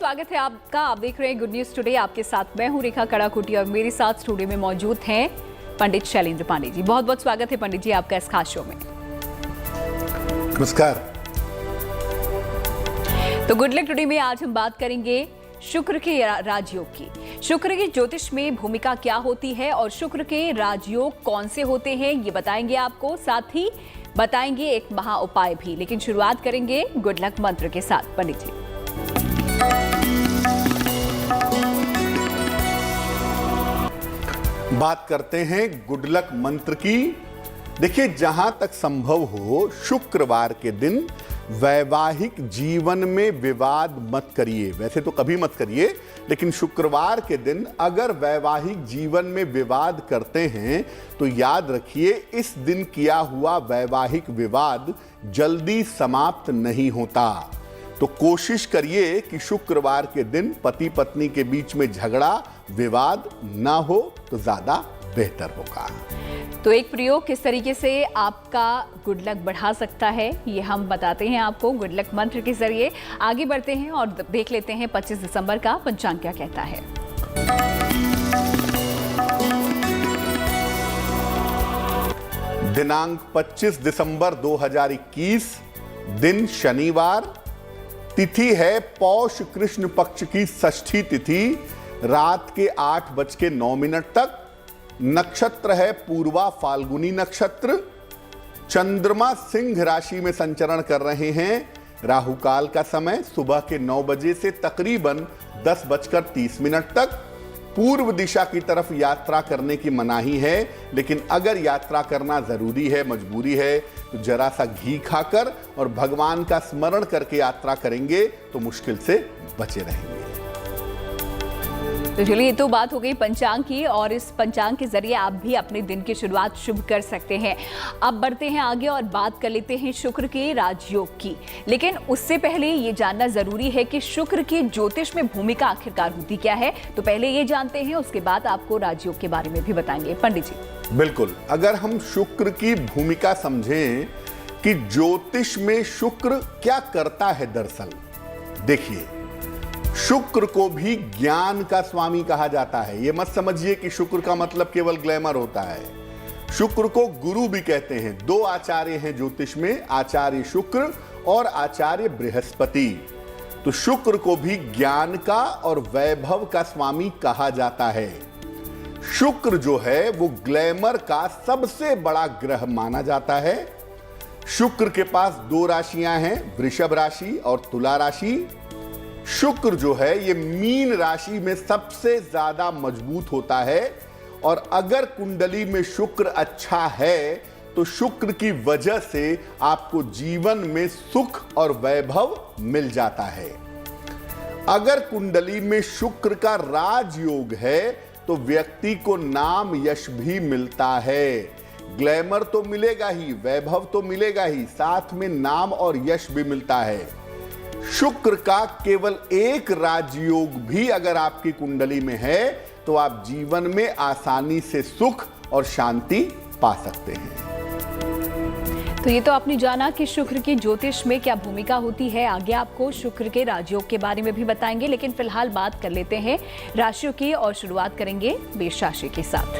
स्वागत है आपका। आप देख रहे हैं गुड न्यूज टुडे। आपके साथ मैं हूं रेखा कड़ाकुटी और मेरे साथ स्टूडियो में मौजूद हैं पंडित शैलेंद्र पांडे जी। बहुत बहुत स्वागत है पंडित जी आपका इस खास शो में। नमस्कार। तो गुड लक टुडे में आज हम बात करेंगे शुक्र के राजयोग की। शुक्र की ज्योतिष में भूमिका क्या होती है और शुक्र के राजयोग कौन से होते हैं ये बताएंगे आपको, साथ ही बताएंगे एक महा उपाय भी। लेकिन शुरुआत करेंगे गुड लक मंत्र के साथ। पंडित जी, बात करते हैं गुड लक मंत्र की। देखिए, जहां तक संभव हो शुक्रवार के दिन वैवाहिक जीवन में विवाद मत करिए। वैसे तो कभी मत करिए, लेकिन शुक्रवार के दिन अगर वैवाहिक जीवन में विवाद करते हैं तो याद रखिए इस दिन किया हुआ वैवाहिक विवाद जल्दी समाप्त नहीं होता। तो कोशिश करिए कि शुक्रवार के दिन पति पत्नी के बीच में झगड़ा विवाद ना हो तो ज्यादा बेहतर होगा। तो एक प्रयोग किस तरीके से आपका गुड लक बढ़ा सकता है ये हम बताते हैं आपको गुड लक मंत्र के जरिए। आगे बढ़ते हैं और देख लेते हैं 25 दिसंबर का पंचांग क्या कहता है। दिनांक 25 दिसंबर 2021, दिन शनिवार, तिथि है पौष कृष्ण पक्ष की षष्ठी तिथि, रात के 8:09 तक। नक्षत्र है पूर्वा फाल्गुनी नक्षत्र। चंद्रमा सिंह राशि में संचरण कर रहे हैं। राहु काल का समय सुबह के 9 बजे से तकरीबन 10:30 तक। पूर्व दिशा की तरफ यात्रा करने की मनाही है, लेकिन अगर यात्रा करना जरूरी है, मजबूरी है, तो जरा सा घी खाकर और भगवान का स्मरण करके यात्रा करेंगे तो मुश्किल से बचे रहेंगे। तो चलिए, ये तो बात हो गई पंचांग की, और इस पंचांग के जरिए आप भी अपने दिन की शुरुआत शुभ कर सकते हैं। अब बढ़ते हैं आगे और बात कर लेते हैं शुक्र के राजयोग की। लेकिन उससे पहले ये जानना जरूरी है कि शुक्र के ज्योतिष में भूमिका आखिरकार होती क्या है। तो पहले ये जानते हैं, उसके बाद आपको राजयोग के बारे में भी बताएंगे पंडित जी। बिल्कुल। अगर हम शुक्र की भूमिका समझें कि ज्योतिष में शुक्र क्या करता है, दरअसल देखिए, शुक्र को भी ज्ञान का स्वामी कहा जाता है। यह मत समझिए कि शुक्र का मतलब केवल ग्लैमर होता है। शुक्र को गुरु भी कहते हैं। 2 आचार्य हैं ज्योतिष में, आचार्य शुक्र और आचार्य बृहस्पति। तो शुक्र को भी ज्ञान का और वैभव का स्वामी कहा जाता है। शुक्र जो है वो ग्लैमर का सबसे बड़ा ग्रह माना जाता है। शुक्र के पास 2 राशियां हैं, वृषभ राशि और तुला राशि। शुक्र जो है ये मीन राशि में सबसे ज्यादा मजबूत होता है, और अगर कुंडली में शुक्र अच्छा है तो शुक्र की वजह से आपको जीवन में सुख और वैभव मिल जाता है। अगर कुंडली में शुक्र का राजयोग है तो व्यक्ति को नाम यश भी मिलता है। ग्लैमर तो मिलेगा ही, वैभव तो मिलेगा ही, साथ में नाम और यश भी मिलता है। शुक्र का केवल एक राजयोग भी अगर आपकी कुंडली में है तो आप जीवन में आसानी से सुख और शांति पा सकते हैं। तो ये तो आपने जाना कि शुक्र की ज्योतिष में क्या भूमिका होती है। आगे आपको शुक्र के राजयोग के बारे में भी बताएंगे, लेकिन फिलहाल बात कर लेते हैं राशियों की और शुरुआत करेंगे मेष राशि के साथ।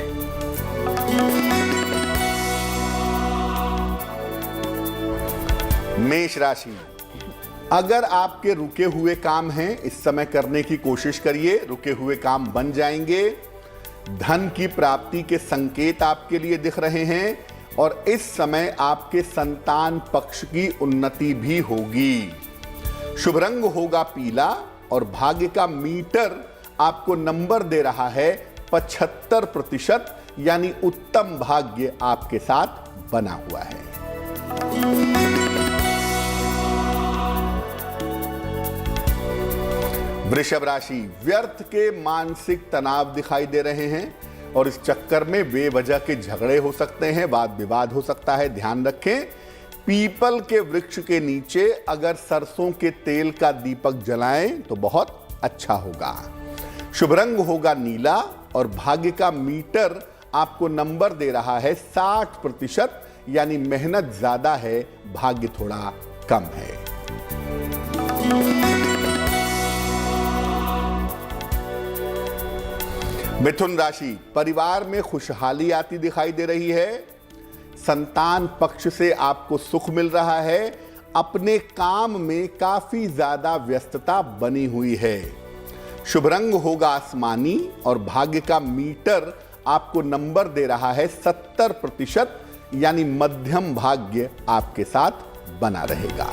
मेष राशि, अगर आपके रुके हुए काम हैं इस समय करने की कोशिश करिए, रुके हुए काम बन जाएंगे। धन की प्राप्ति के संकेत आपके लिए दिख रहे हैं, और इस समय आपके संतान पक्ष की उन्नति भी होगी। शुभ रंग होगा पीला, और भाग्य का मीटर आपको नंबर दे रहा है 75%, यानी उत्तम भाग्य आपके साथ बना हुआ है। वृषभ राशि, व्यर्थ के मानसिक तनाव दिखाई दे रहे हैं, और इस चक्कर में बेवजह के झगड़े हो सकते हैं, वाद विवाद हो सकता है। ध्यान रखें, पीपल के वृक्ष के नीचे अगर सरसों के तेल का दीपक जलाएं तो बहुत अच्छा होगा। शुभ रंग होगा नीला, और भाग्य का मीटर आपको नंबर दे रहा है 60%, यानी मेहनत ज्यादा है, भाग्य थोड़ा कम है। मिथुन राशि, परिवार में खुशहाली आती दिखाई दे रही है। संतान पक्ष से आपको सुख मिल रहा है। अपने काम में काफी ज्यादा व्यस्तता बनी हुई है। शुभ रंग होगा आसमानी और भाग्य का मीटर आपको नंबर दे रहा है 70%, यानी मध्यम भाग्य आपके साथ बना रहेगा।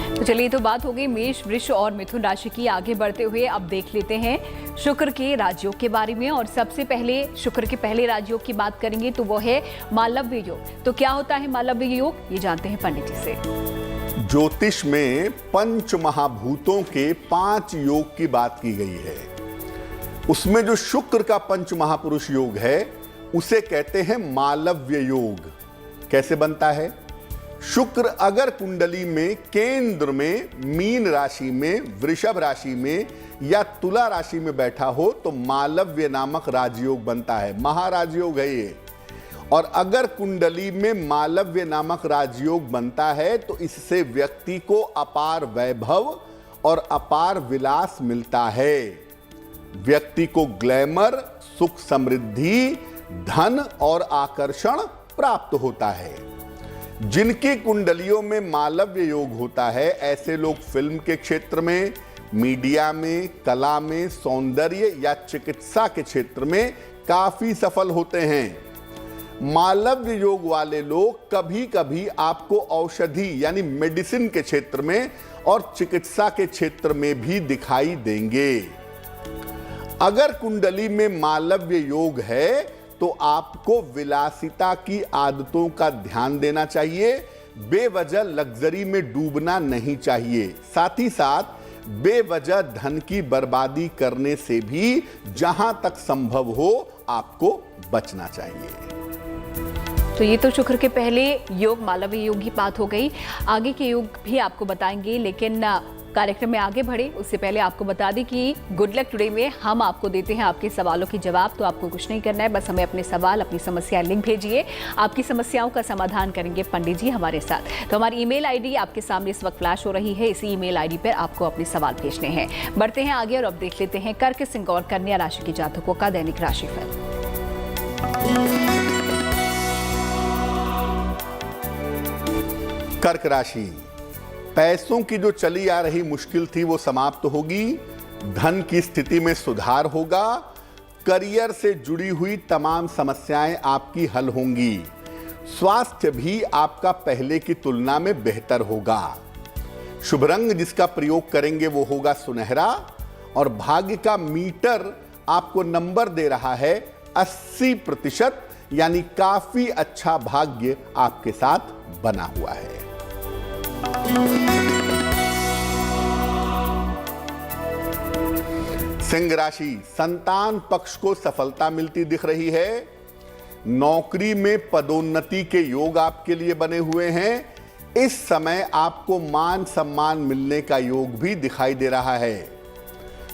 तो चलिए, तो बात हो गई मेष, वृष और मिथुन राशि की। आगे बढ़ते हुए अब देख लेते हैं शुक्र के राजयोग के बारे में। और सबसे पहले शुक्र के पहले राजयोग की बात करेंगे तो वो है मालव्य योग। तो क्या होता है मालव्य योग, ये जानते हैं पंडित जी से। ज्योतिष में पंच महाभूतों के 5 योग की बात की गई है। उसमें जो शुक्र का पंच महापुरुष योग है उसे कहते हैं मालव्य योग। कैसे बनता है? शुक्र अगर कुंडली में केंद्र में मीन राशि में, वृषभ राशि में या तुला राशि में बैठा हो तो मालव्य नामक राजयोग बनता है। महाराजयोग है ये। और अगर कुंडली में मालव्य नामक राजयोग बनता है तो इससे व्यक्ति को अपार वैभव और अपार विलास मिलता है। व्यक्ति को ग्लैमर, सुख, समृद्धि, धन और आकर्षण प्राप्त होता है। जिनकी कुंडलियों में मालव्य योग होता है ऐसे लोग फिल्म के क्षेत्र में, मीडिया में, कला में, सौंदर्य या चिकित्सा के क्षेत्र में काफी सफल होते हैं। मालव्य योग वाले लोग कभी कभी आपको औषधि यानी मेडिसिन के क्षेत्र में और चिकित्सा के क्षेत्र में भी दिखाई देंगे। अगर कुंडली में मालव्य योग है तो आपको विलासिता की आदतों का ध्यान देना चाहिए। बेवजह लग्जरी में डूबना नहीं चाहिए। साथ ही साथ बेवजह धन की बर्बादी करने से भी जहां तक संभव हो आपको बचना चाहिए। तो ये तो शुक्र के पहले योग मालव्य योग की बात हो गई। आगे के योग भी आपको बताएंगे, लेकिन कार्यक्रम में आगे बढ़े उससे पहले आपको बता दें कि गुड लक टुडे में हम आपको देते हैं आपके सवालों के जवाब। तो आपको कुछ नहीं करना है, बस हमें अपने सवाल, अपनी समस्याएं लिख भेजिए। आपकी समस्याओं का समाधान करेंगे पंडित जी हमारे साथ। तो हमारी ईमेल आईडी आपके सामने इस वक्त फ्लैश हो रही है। इसी ईमेल आईडी पर आपको अपने सवाल भेजने हैं। बढ़ते हैं आगे और अब देख लेते हैं कर्क, सिंह और कन्या राशि के जातकों का दैनिक राशिफल। कर्क राशि, पैसों की जो चली आ रही मुश्किल थी वो समाप्त होगी। धन की स्थिति में सुधार होगा। करियर से जुड़ी हुई तमाम समस्याएं आपकी हल होंगी। स्वास्थ्य भी आपका पहले की तुलना में बेहतर होगा। शुभ रंग जिसका प्रयोग करेंगे वो होगा सुनहरा और भाग्य का मीटर आपको नंबर दे रहा है 80%, यानी काफी अच्छा भाग्य आपके साथ बना हुआ है। सिंह राशि, संतान पक्ष को सफलता मिलती दिख रही है। नौकरी में पदोन्नति के योग आपके लिए बने हुए हैं। इस समय आपको मान सम्मान मिलने का योग भी दिखाई दे रहा है।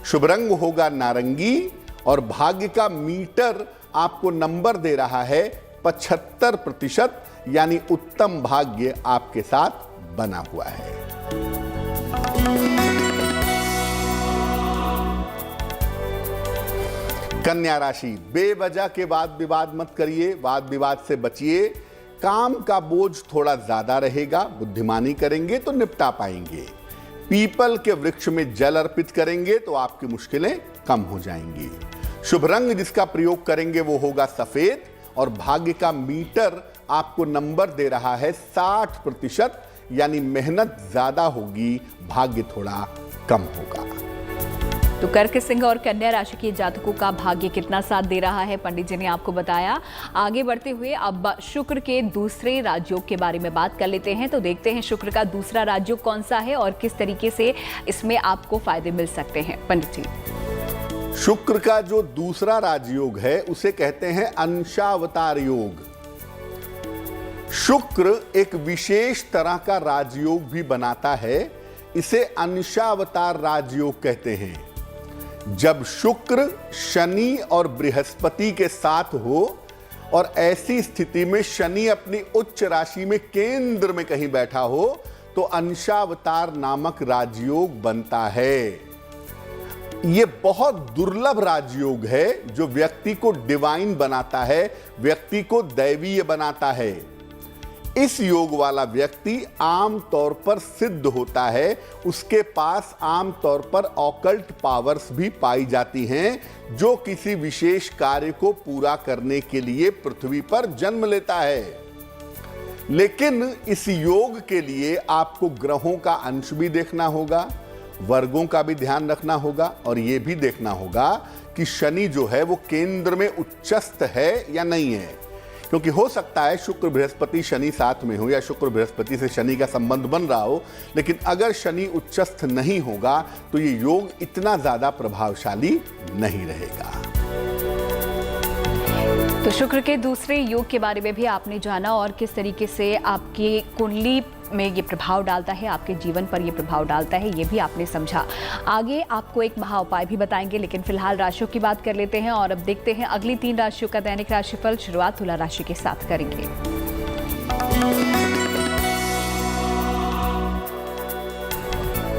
शुभ रंग होगा नारंगी और भाग्य का मीटर आपको नंबर दे रहा है 75%, यानी उत्तम भाग्य आपके साथ बना हुआ है। कन्या राशि, बेवजह के वाद विवाद मत करिए, वाद विवाद से बचिए। काम का बोझ थोड़ा ज्यादा रहेगा, बुद्धिमानी करेंगे तो निपटा पाएंगे। पीपल के वृक्ष में जल अर्पित करेंगे तो आपकी मुश्किलें कम हो जाएंगी। शुभ रंग जिसका प्रयोग करेंगे वो होगा सफेद और भाग्य का मीटर आपको नंबर दे रहा है 60%, यानी मेहनत ज्यादा होगी, भाग्य थोड़ा कम होगा। तो कर्क, सिंह और कन्या राशि के जातकों का भाग्य कितना साथ दे रहा है पंडित जी ने आपको बताया। आगे बढ़ते हुए अब शुक्र के दूसरे राजयोग के बारे में बात कर लेते हैं। तो देखते हैं शुक्र का दूसरा राजयोग कौन सा है और किस तरीके से इसमें आपको फायदे मिल सकते हैं पंडित जी। शुक्र का जो दूसरा राजयोग है उसे कहते हैं अंशावतार योग। शुक्र एक विशेष तरह का राजयोग भी बनाता है, इसे अंशावतार राजयोग कहते हैं। जब शुक्र शनि और बृहस्पति के साथ हो और ऐसी स्थिति में शनि अपनी उच्च राशि में केंद्र में कहीं बैठा हो तो अंशावतार नामक राजयोग बनता है। ये बहुत दुर्लभ राजयोग है जो व्यक्ति को डिवाइन बनाता है, व्यक्ति को दैवीय बनाता है। इस योग वाला व्यक्ति आम तौर पर सिद्ध होता है, उसके पास आम तौर पर ऑकल्ट पावर्स भी पाई जाती हैं जो किसी विशेष कार्य को पूरा करने के लिए पृथ्वी पर जन्म लेता है। लेकिन इस योग के लिए आपको ग्रहों का अंश भी देखना होगा, वर्गों का भी ध्यान रखना होगा और यह भी देखना होगा कि शनि जो है वो केंद्र में उच्चस्थ है या नहीं है। क्योंकि हो सकता है शुक्र बृहस्पति शनि साथ में हो या शुक्र बृहस्पति से शनि का संबंध बन रहा हो, लेकिन अगर शनि उच्चस्थ नहीं होगा तो ये योग इतना ज्यादा प्रभावशाली नहीं रहेगा। तो शुक्र के दूसरे योग के बारे में भी आपने जाना और किस तरीके से आपकी कुंडली में ये प्रभाव डालता है, आपके जीवन पर ये प्रभाव डालता है, ये भी आपने समझा। आगे आपको एक महा उपाय भी बताएंगे, लेकिन फिलहाल राशियों की बात कर लेते हैं और अब देखते हैं अगली 3 राशियों का दैनिक राशिफल। शुरुआत तुला राशि के साथ करेंगे।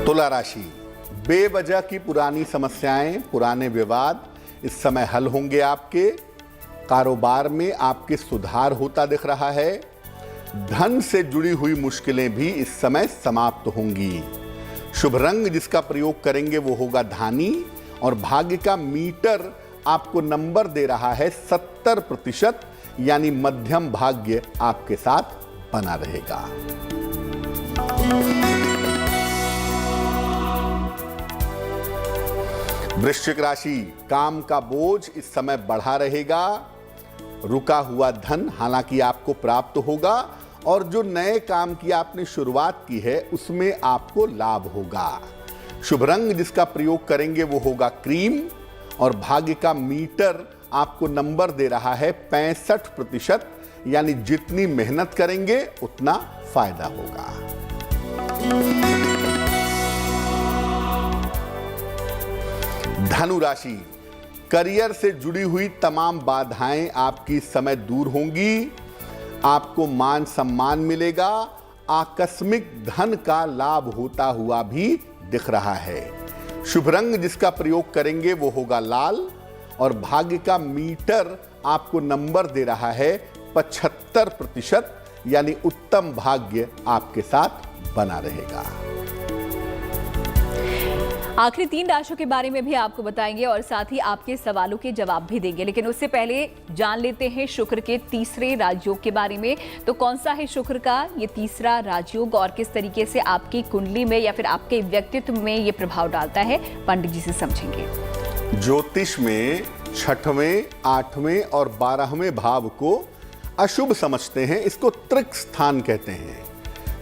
तुला राशि, बेवजह की पुरानी समस्याएं, पुराने विवाद इस समय हल होंगे। आपके कारोबार में आपके सुधार होता दिख रहा है। धन से जुड़ी हुई मुश्किलें भी इस समय समाप्त होंगी। शुभ रंग जिसका प्रयोग करेंगे वो होगा धानी और भाग्य का मीटर आपको नंबर दे रहा है 70%, यानी मध्यम भाग्य आपके साथ बना रहेगा। वृश्चिक राशि, काम का बोझ इस समय बढ़ा रहेगा। रुका हुआ धन हालांकि आपको प्राप्त होगा और जो नए काम की आपने शुरुआत की है उसमें आपको लाभ होगा। शुभ रंग जिसका प्रयोग करेंगे वो होगा क्रीम और भाग्य का मीटर आपको नंबर दे रहा है 65%, यानी जितनी मेहनत करेंगे उतना फायदा होगा। धनु राशि, करियर से जुड़ी हुई तमाम बाधाएं आपकी इस समय दूर होंगी। आपको मान सम्मान मिलेगा। आकस्मिक धन का लाभ होता हुआ भी दिख रहा है। शुभ रंग जिसका प्रयोग करेंगे वो होगा लाल और भाग्य का मीटर आपको नंबर दे रहा है 75%, यानी उत्तम भाग्य आपके साथ बना रहेगा। आखिरी 3 राशियों के बारे में भी आपको बताएंगे और साथ ही आपके सवालों के जवाब भी देंगे, लेकिन उससे पहले जान लेते हैं शुक्र के तीसरे राजयोग के बारे में। तो कौन सा है शुक्र का ये तीसरा राजयोग और किस तरीके से आपकी कुंडली में या फिर आपके व्यक्तित्व में ये प्रभाव डालता है, पंडित जी से समझेंगे। ज्योतिष में 6वें, 8वें और 12वें भाव को अशुभ समझते हैं। इसको त्रिक स्थान कहते हैं।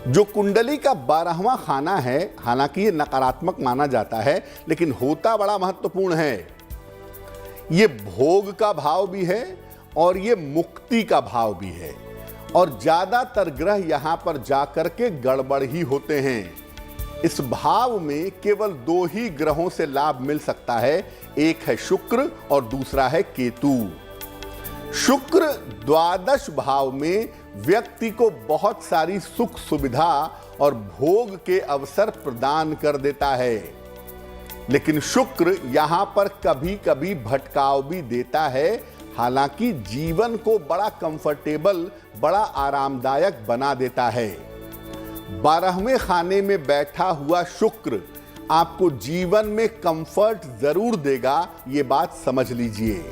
जो कुंडली का 12वां खाना है, हालांकि ये नकारात्मक माना जाता है लेकिन होता बड़ा महत्वपूर्ण है। ये भोग का भाव भी है और ये मुक्ति का भाव भी है और ज्यादातर ग्रह यहां पर जाकर के गड़बड़ ही होते हैं। इस भाव में केवल 2 ही ग्रहों से लाभ मिल सकता है, एक है शुक्र और दूसरा है केतु। शुक्र द्वादश भाव में व्यक्ति को बहुत सारी सुख सुविधा और भोग के अवसर प्रदान कर देता है, लेकिन शुक्र यहां पर कभी कभी भटकाव भी देता है। हालांकि जीवन को बड़ा कंफर्टेबल, बड़ा आरामदायक बना देता है। 12वें खाने में बैठा हुआ शुक्र आपको जीवन में कंफर्ट जरूर देगा, ये बात समझ लीजिए।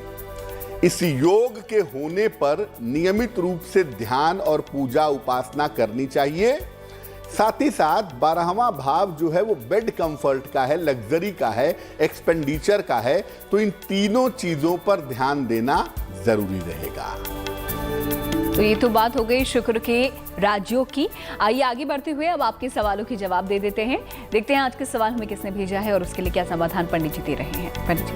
इस योग के होने पर नियमित रूप से ध्यान और पूजा उपासना करनी चाहिए। साथ ही साथ 12वां भाव जो है वो बेड कंफर्ट का है, लग्जरी का है, एक्सपेंडिचर का है, तो इन तीनों चीजों पर ध्यान देना जरूरी रहेगा। तो ये तो बात हो गई शुक्र के राजयोग की। आइए आगे बढ़ते हुए अब आपके सवालों के जवाब दे देते हैं। देखते हैं आज के सवाल हमें किसने भेजा है और उसके लिए क्या समाधान पंडित जी दे रहे हैं। पंडित जी,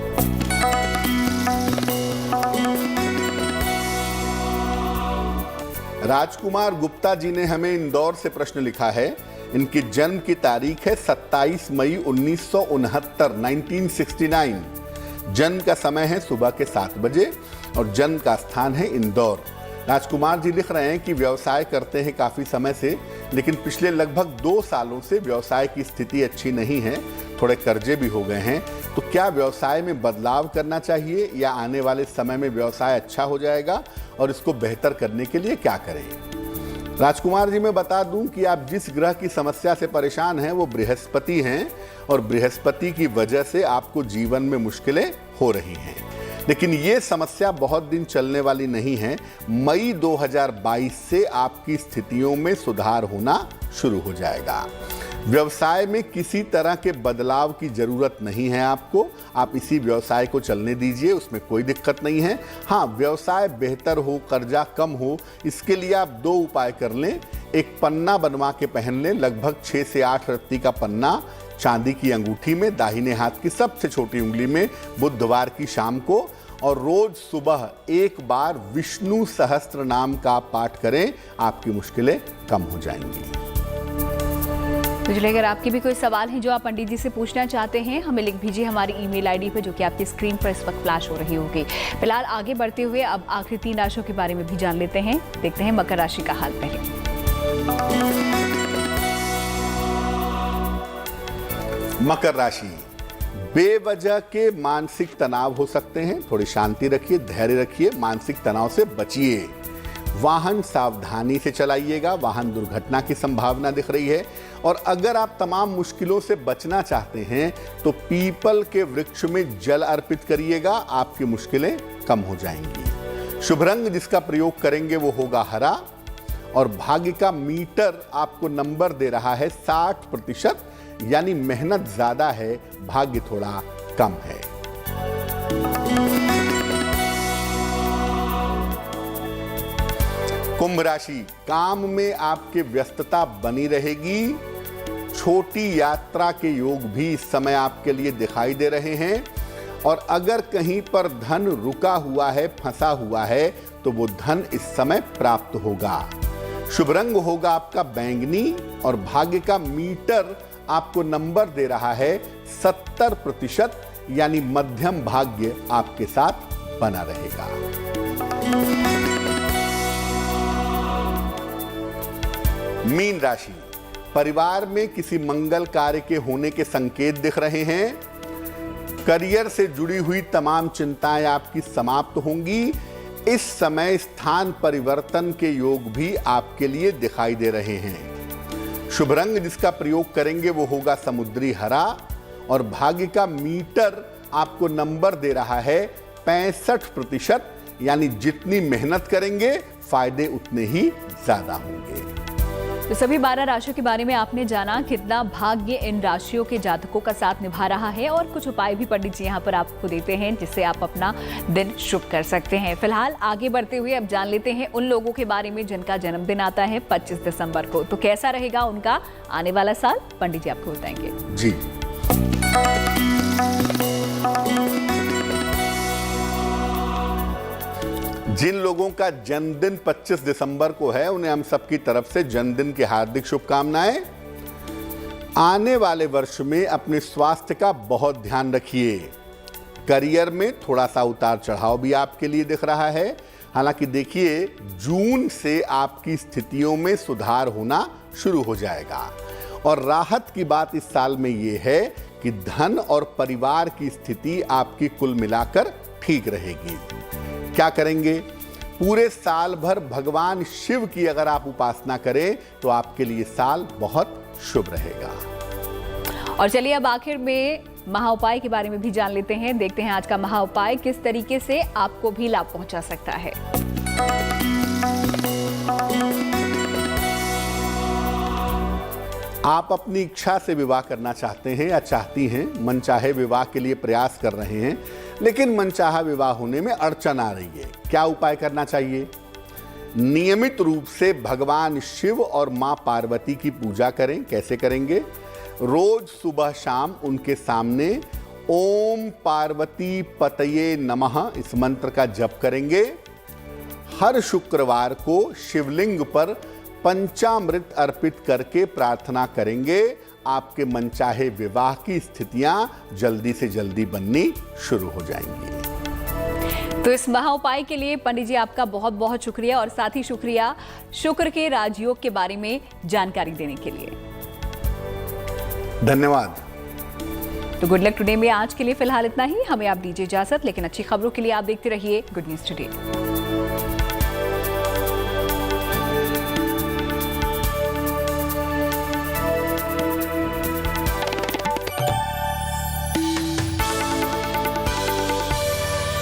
राजकुमार गुप्ता जी ने हमें इंदौर से प्रश्न लिखा है। इनकी जन्म की तारीख है 27 मई 1969, 1969। जन्म का समय है सुबह के 7 बजे और जन्म का स्थान है इंदौर। राजकुमार जी लिख रहे हैं कि व्यवसाय करते हैं काफ़ी समय से, लेकिन पिछले लगभग 2 सालों से व्यवसाय की स्थिति अच्छी नहीं है, थोड़े कर्जे भी हो गए हैं। तो क्या व्यवसाय में बदलाव करना चाहिए या आने वाले समय में व्यवसाय अच्छा हो जाएगा और इसको बेहतर करने के लिए क्या करें? राजकुमार जी, मैं बता दूं कि आप जिस ग्रह की समस्या से परेशान हैं वो बृहस्पति हैं और बृहस्पति की वजह से आपको जीवन में मुश्किलें हो रही हैं। लेकिन ये समस्या बहुत दिन चलने वाली नहीं है। मई 2022 से आपकी स्थितियों में सुधार होना शुरू हो जाएगा। व्यवसाय में किसी तरह के बदलाव की जरूरत नहीं है आपको। आप इसी व्यवसाय को चलने दीजिए, उसमें कोई दिक्कत नहीं है। हाँ, व्यवसाय बेहतर हो, कर्जा कम हो, इसके लिए आप 2 उपाय कर लें। एक पन्ना बनवा के पहन लें, लगभग 6 से 8 रत्ती का पन्ना चांदी की अंगूठी में, दाहिने हाथ की सबसे छोटी उंगली में, बुधवार की शाम को, और रोज सुबह एक बार विष्णु सहस्त्र नाम का पाठ करें। आपकी मुश्किलें कम हो जाएंगी। तो चलिए, अगर आपके भी कोई सवाल हैं जो आप पंडित जी से पूछना चाहते हैं, हमें लिख भेजिए हमारी ईमेल आईडी पर, जो कि आपकी स्क्रीन पर इस वक्त फ्लैश हो रही होगी। फिलहाल आगे बढ़ते हुए अब आखिरी 3 राशियों के बारे में भी जान लेते हैं। देखते हैं मकर राशि का हाल पहले। मकर राशि, बेवजह के मानसिक तनाव हो सकते हैं। थोड़ी शांति रखिए, धैर्य रखिए, मानसिक तनाव से बचिए। वाहन सावधानी से चलाइएगा, वाहन दुर्घटना की संभावना दिख रही है। और अगर आप तमाम मुश्किलों से बचना चाहते हैं तो पीपल के वृक्ष में जल अर्पित करिएगा, आपकी मुश्किलें कम हो जाएंगी। शुभ रंग जिसका प्रयोग करेंगे वो होगा हरा, और भाग्य का मीटर आपको नंबर दे रहा है 60%, यानी मेहनत ज्यादा है, भाग्य थोड़ा कम है। कुंभ राशि, काम में आपके व्यस्तता बनी रहेगी। छोटी यात्रा के योग भी इस समय आपके लिए दिखाई दे रहे हैं। और अगर कहीं पर धन रुका हुआ है, फंसा हुआ है, तो वो धन इस समय प्राप्त होगा। शुभ रंग होगा आपका बैंगनी, और भाग्य का मीटर आपको नंबर दे रहा है 70%, यानी मध्यम भाग्य आपके साथ बना रहेगा। मीन राशि, परिवार में किसी मंगल कार्य के होने के संकेत दिख रहे हैं। करियर से जुड़ी हुई तमाम चिंताएं आपकी समाप्त होंगी। इस समय स्थान परिवर्तन के योग भी आपके लिए दिखाई दे रहे हैं। शुभ रंग जिसका प्रयोग करेंगे वो होगा समुद्री हरा, और भाग्य का मीटर आपको नंबर दे रहा है 65%, यानी जितनी मेहनत करेंगे फायदे उतने ही ज्यादा होंगे। तो सभी 12 राशियों के बारे में आपने जाना, कितना भाग्य इन राशियों के जातकों का साथ निभा रहा है, और कुछ उपाय भी पंडित जी यहाँ पर आपको देते हैं जिससे आप अपना दिन शुभ कर सकते हैं। फिलहाल आगे बढ़ते हुए अब जान लेते हैं उन लोगों के बारे में जिनका जन्मदिन आता है 25 दिसंबर को। तो कैसा रहेगा उनका आने वाला साल, पंडित जी आपको बताएंगे। जी, जिन लोगों का जन्मदिन 25 दिसंबर को है उन्हें हम सबकी तरफ से जन्मदिन की हार्दिक शुभकामनाएं। आने वाले वर्ष में अपने स्वास्थ्य का बहुत ध्यान रखिए। करियर में थोड़ा सा उतार चढ़ाव भी आपके लिए दिख रहा है। हालांकि देखिए, जून से आपकी स्थितियों में सुधार होना शुरू हो जाएगा। और राहत की बात इस साल में ये है कि धन और परिवार की स्थिति आपकी कुल मिलाकर ठीक रहेगी। क्या करेंगे? पूरे साल भर भगवान शिव की अगर आप उपासना करें तो आपके लिए साल बहुत शुभ रहेगा। और चलिए अब आखिर में महाउपाय के बारे में भी जान लेते हैं। देखते हैं आज का महाउपाय किस तरीके से आपको भी लाभ पहुंचा सकता है। आप अपनी इच्छा से विवाह करना चाहते हैं या चाहती हैं, मनचाहे विवाह के लिए प्रयास कर रहे हैं, लेकिन मनचाहा विवाह होने में अड़चन आ रही है। क्या उपाय करना चाहिए? नियमित रूप से भगवान शिव और मां पार्वती की पूजा करें। कैसे करेंगे? रोज सुबह शाम उनके सामने ओम पार्वती पतये नमः इस मंत्र का जप करेंगे। हर शुक्रवार को शिवलिंग पर पंचामृत अर्पित करके प्रार्थना करेंगे। आपके मनचाहे विवाह की स्थितियां जल्दी से जल्दी बननी शुरू हो जाएंगी। तो इस महाउपाय के लिए पंडित जी आपका बहुत बहुत शुक्रिया, और साथ ही शुक्रिया शुक्र के राजयोग के बारे में जानकारी देने के लिए। धन्यवाद। तो गुड लक टुडे में आज के लिए फिलहाल इतना ही। हमें आप दीजिए इजाजत, लेकिन अच्छी खबरों के लिए आप देखते रहिए गुड न्यूज टुडे।